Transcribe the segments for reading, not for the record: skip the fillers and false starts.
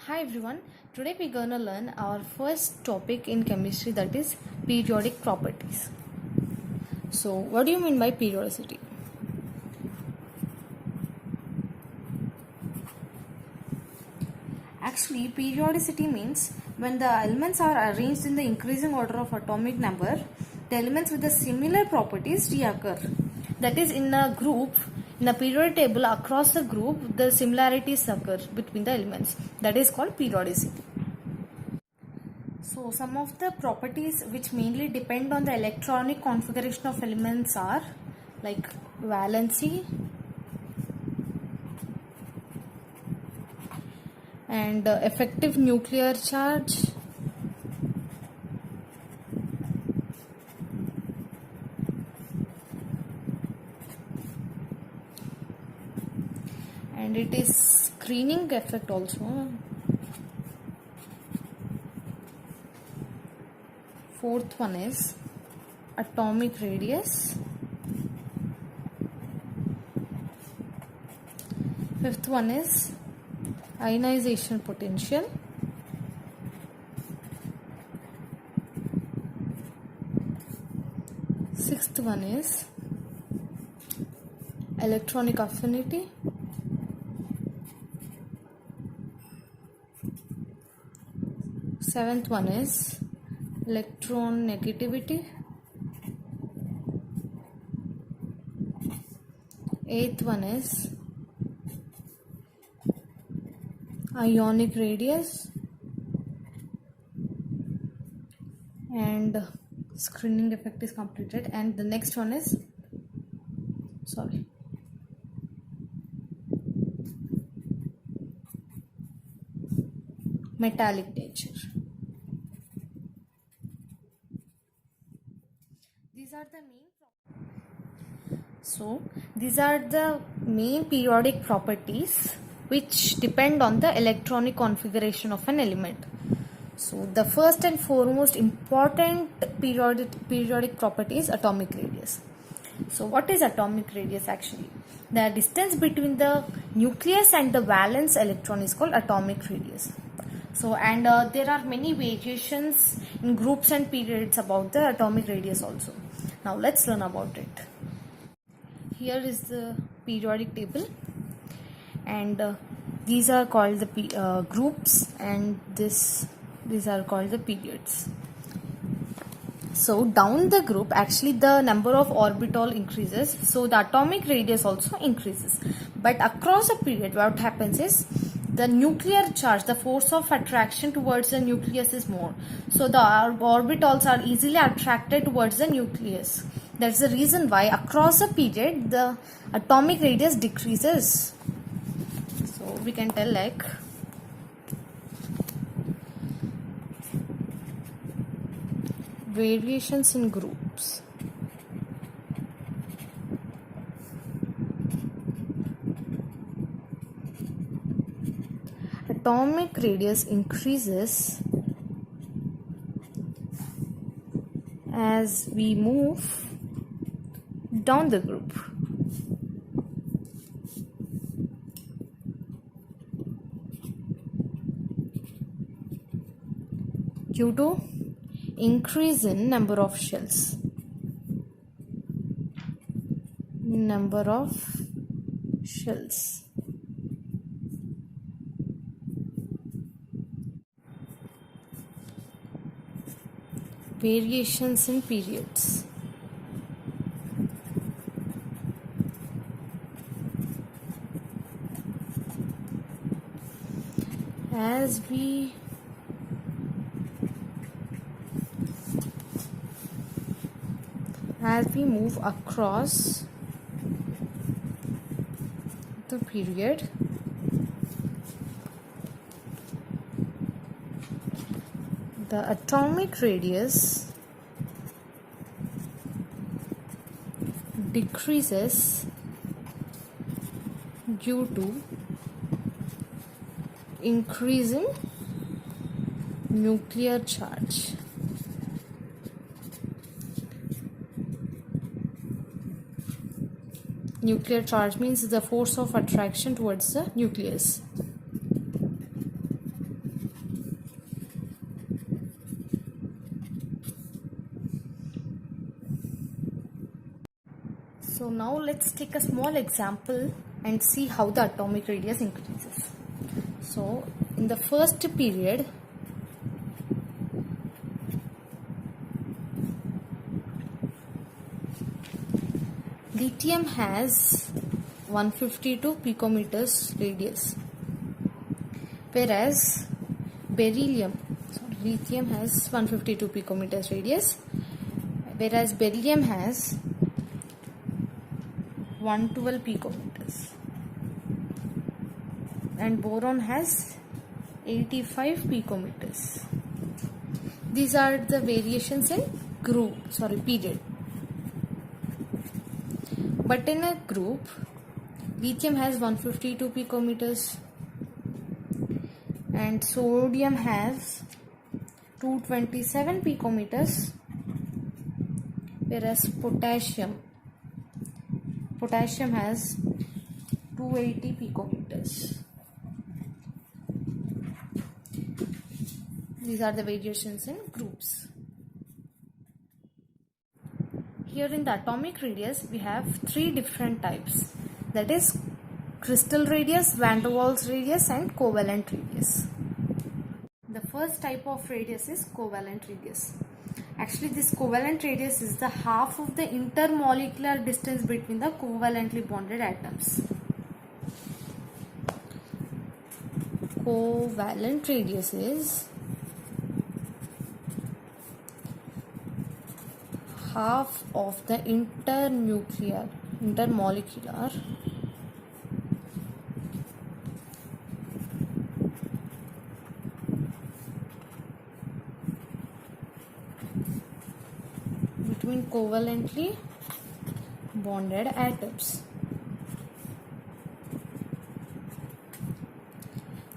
Hi everyone, today we're gonna learn our first topic in chemistry, that is periodic properties. So what do you mean by periodicity? Actually, periodicity means when the elements are arranged in the increasing order of atomic number, the elements with the similar properties reoccur. That is, in a group, in a periodic table across the group, the similarities occur between the elements. That is called periodicity. So some of the properties which mainly depend on the electronic configuration of elements are like valency and effective nuclear charge, and it is screening effect also. Fourth one is atomic radius. Fifth one is ionization potential. Sixth one is electronic affinity. Seventh one is electron negativity. Eighth one is ionic radius, and screening effect is completed. And the next one is metallic nature. These are the main periodic properties which depend on the electronic configuration of an element. So the first and foremost important periodic property is atomic radius. So what is atomic radius actually? The distance between the nucleus and the valence electron is called atomic radius. So there are many variations in groups and periods about the atomic radius also. Now let's learn about it. Here is the periodic table, and these are called the groups, and these are called the periods. So down the group, actually the number of orbital increases, so the atomic radius also increases. But across a period, what happens is the nuclear charge, the force of attraction towards the nucleus is more. So the orbitals are easily attracted towards the nucleus. That's the reason why across a period the atomic radius decreases. So we can tell like variations in groups. Atomic radius increases as we move down the group. Due to increase in number of shells. Variations in periods. As we move across the period, the atomic radius decreases due to increase in nuclear charge. Nuclear charge means the force of attraction towards the nucleus. So now let's take a small example and see how the atomic radius increases. So in the first period, lithium has 152 picometers radius, whereas lithium has 152 picometers radius, whereas beryllium has 112 picometers, and boron has 85 picometers. These are the variations in period. But in a group, lithium has 152 picometers and sodium has 227 picometers, whereas potassium has 280 picometers. These are the variations in groups. Here in the atomic radius, we have three different types, that is crystal radius, van der Waals radius and covalent radius. The first type of radius is covalent radius. Actually, this covalent radius is the half of the intermolecular distance between the covalently bonded atoms. Covalent radius is half of the intermolecular between covalently bonded atoms.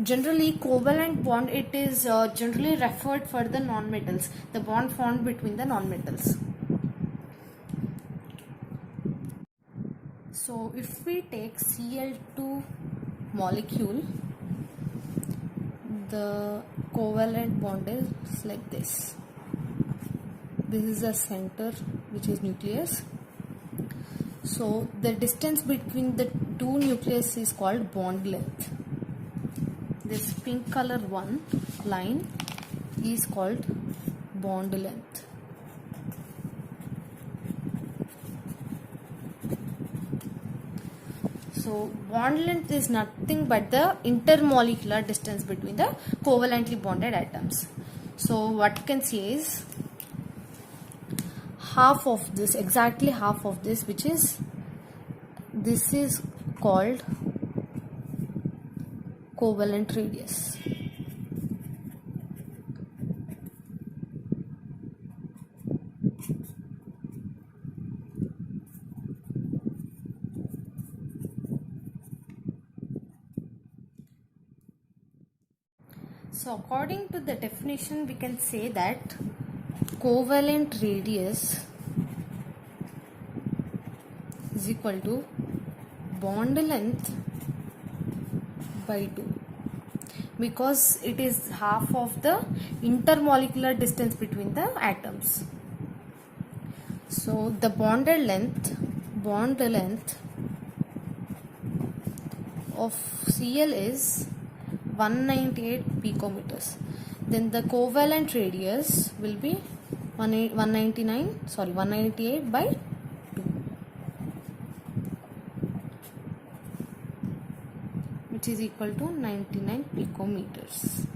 Generally, covalent bond, it is generally referred for the nonmetals, the bond formed between the nonmetals. So if we take Cl2 molecule, the covalent bond is like this. This is the center, which is nucleus. So the distance between the two nucleus is called bond length. This pink color line is called bond length. So bond length is nothing but the intermolecular distance between the covalently bonded atoms. So what you can see is half of this, exactly half of this, which is, this is called covalent radius. So according to the definition, we can say that covalent radius is equal to bond length by 2, because it is half of the intermolecular distance between the atoms. So the bond length of Cl is 198 picometers. Then the covalent radius will be 198 by 2, which is equal to 99 picometers.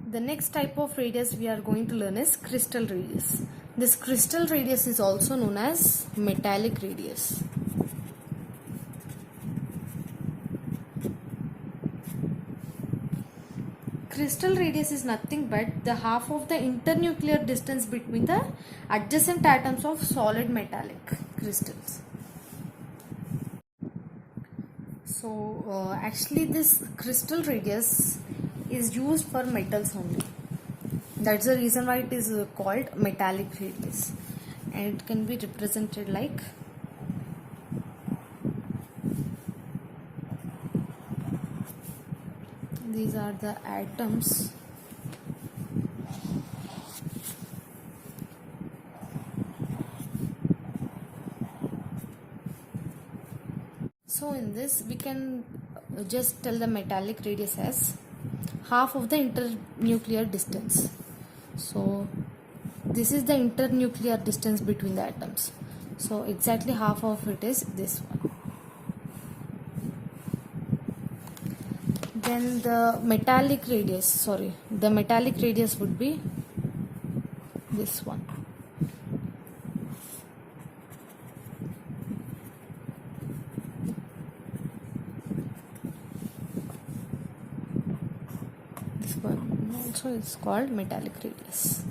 The next type of radius we are going to learn is crystal radius. This crystal radius is also known as metallic radius. Crystal radius is nothing but the half of the internuclear distance between the adjacent atoms of solid metallic crystals. So actually this crystal radius is used for metals only. That's the reason why it is called metallic radius, and it can be represented like these are the atoms So in this we can just tell the metallic radius as half of the internuclear distance. So this is the internuclear distance between the atoms. So exactly half of it is this one. Then the metallic radius would be this one. This one also is called metallic radius.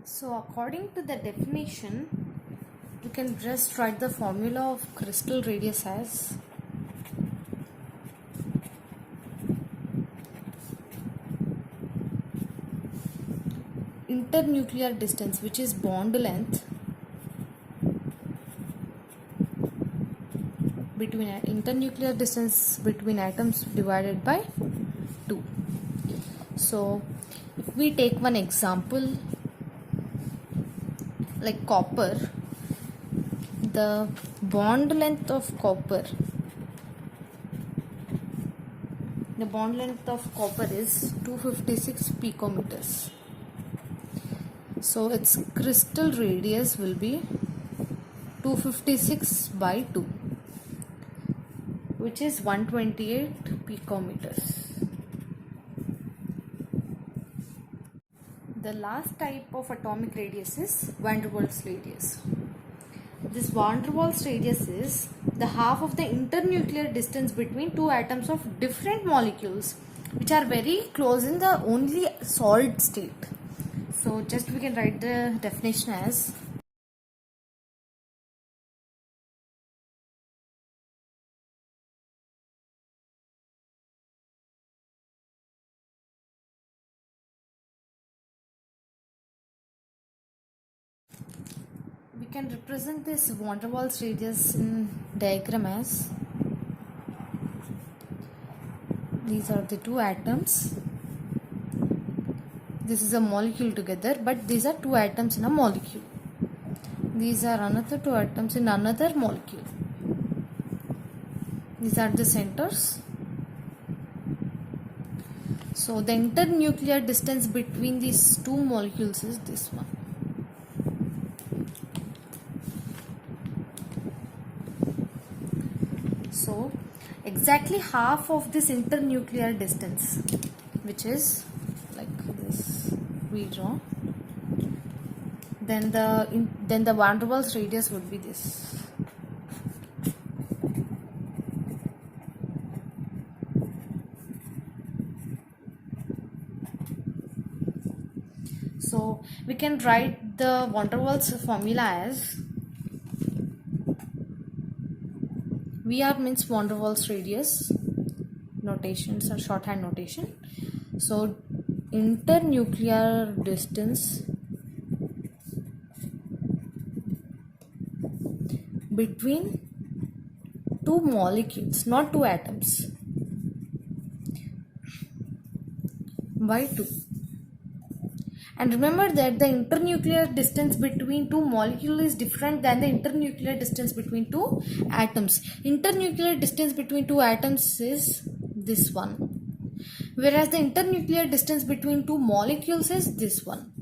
So according to the definition, you can just write the formula of crystal radius as internuclear distance, which is bond length between internuclear distance between atoms divided by 2. So if we take one example like copper, the bond length of copper is 256 picometers. So its crystal radius will be 256 by 2, which is 128 picometers. The last type of atomic radius is van der Waals radius. This van der Waals radius is the half of the internuclear distance between two atoms of different molecules which are very close in the only solid state. So just we can write the definition as we can represent this van der Waals radius in diagram as these are the two atoms. This is a molecule together, but these are two atoms in a molecule. These are another two atoms in another molecule. These are the centers. So the internuclear distance between these two molecules is this one. So exactly half of this internuclear distance, which is like this, we draw. Then the van der Waals radius would be this. So we can write the van der Waals formula as VR means van der Waals radius notations or shorthand notation. So internuclear distance between two molecules, not two atoms, by 2. And remember that the internuclear distance between two molecules is different than the internuclear distance between two atoms. Internuclear distance between two atoms is this one, whereas the internuclear distance between two molecules is this one.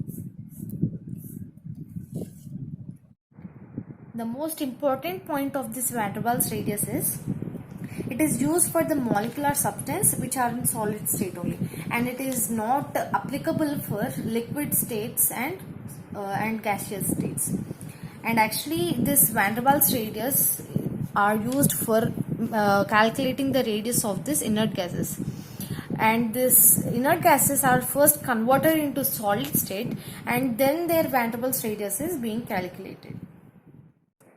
The most important point of this van der Waals radius is it is used for the molecular substance which are in solid state only, and it is not applicable for liquid states and gaseous states. And actually this van der Waals radius are used for calculating the radius of this inert gases, and this inert gases are first converted into solid state and then their van der Waals radius is being calculated.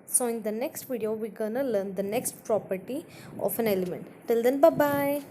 So in the next video we're gonna learn the next property of an element. Till then, bye bye.